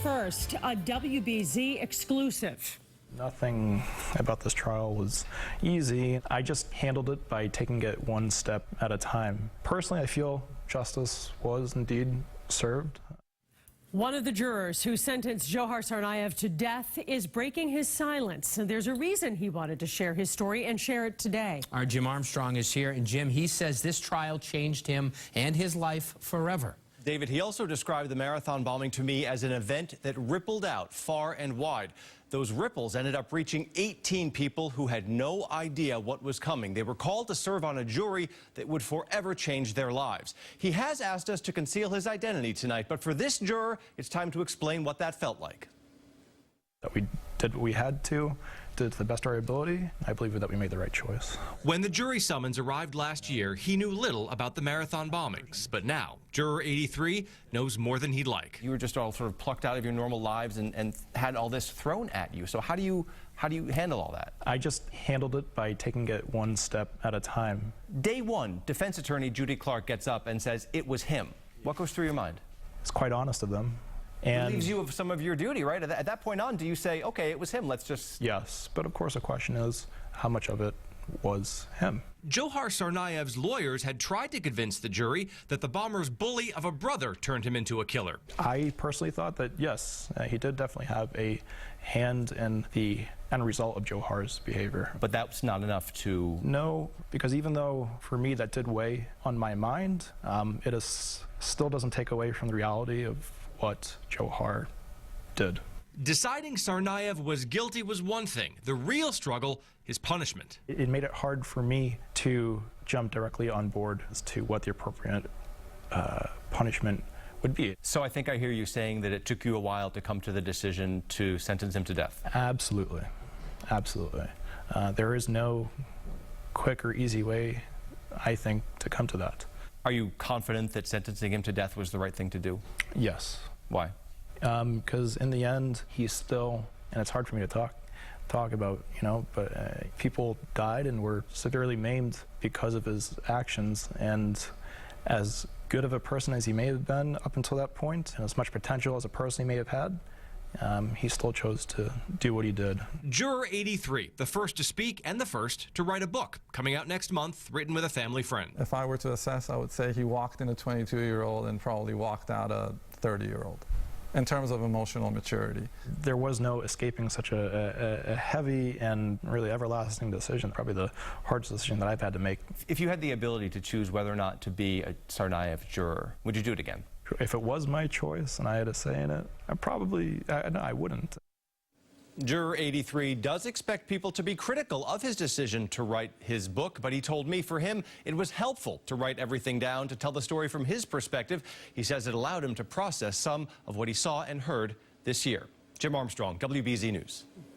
First, a WBZ exclusive. Nothing about this trial was easy. I just handled it by taking it one step at a time. Personally, I feel justice was indeed served. One of the jurors who sentenced Juror Tsarnaev to death is breaking his silence. And there's a reason he wanted to share his story and share it today. Our Jim Armstrong is here. And Jim, he says this trial changed him and his life forever. David, he also described the marathon bombing to me as an event that rippled out far and wide. Those ripples ended up reaching 18 people who had no idea what was coming. They were called to serve on a jury that would forever change their lives. He has asked us to conceal his identity tonight, but for this juror, it's time to explain what that felt like. That we did what we had to the best of our ability. I believe that we made the right choice. When the jury summons arrived last year, he knew little about the marathon bombings. But now, Juror 83 knows more than he'd like. You were just all sort of plucked out of your normal lives and had all this thrown at you. So how do you handle all that? I just handled it by taking it one step at a time. Day one, defense attorney Judy Clark gets up and says it was him. What goes through your mind? It's quite honest of them. It leaves you of some of your duty, right? At that point on, do you say, okay, it was him, let's just... Yes, but of course the question is, how much of it was him? Juror Tsarnaev's lawyers had tried to convince the jury that the bomber's bully of a brother turned him into a killer. I personally thought that, yes, he did definitely have a hand in the end result of Juror's behavior. But that's not enough to... No, because even though for me that did weigh on my mind, it still doesn't take away from the reality of what Juror did. Deciding Tsarnaev was guilty was one thing. The real struggle is punishment. It made it hard for me to jump directly on board as to what the appropriate punishment would be. So I think I hear you saying that it took you a while to come to the decision to sentence him to death. Absolutely. Absolutely. There is no quick or easy way, I think, to come to that. Are you confident that sentencing him to death was the right thing to do? Yes. Why? Because in the end, he's still, and it's hard for me to talk about, you know, but people died and were severely maimed because of his actions. And as good of a person as he may have been up until that point, and as much potential as a person he may have had, he still chose to do what he did. Juror 83, the first to speak and the first to write a book, coming out next month, written with a family friend. If I were to assess, I would say he walked in a 22-year-old and probably walked out a 30-year-old. In terms of emotional maturity. There was no escaping such a heavy and really everlasting decision, probably the hardest decision that I've had to make. If you had the ability to choose whether or not to be a Tsarnaev juror, would you do it again? If it was my choice and I had a say in it, no, I wouldn't. Juror 83 does expect people to be critical of his decision to write his book, but he told me for him it was helpful to write everything down, to tell the story from his perspective. He says it allowed him to process some of what he saw and heard this year. Jim Armstrong, WBZ News.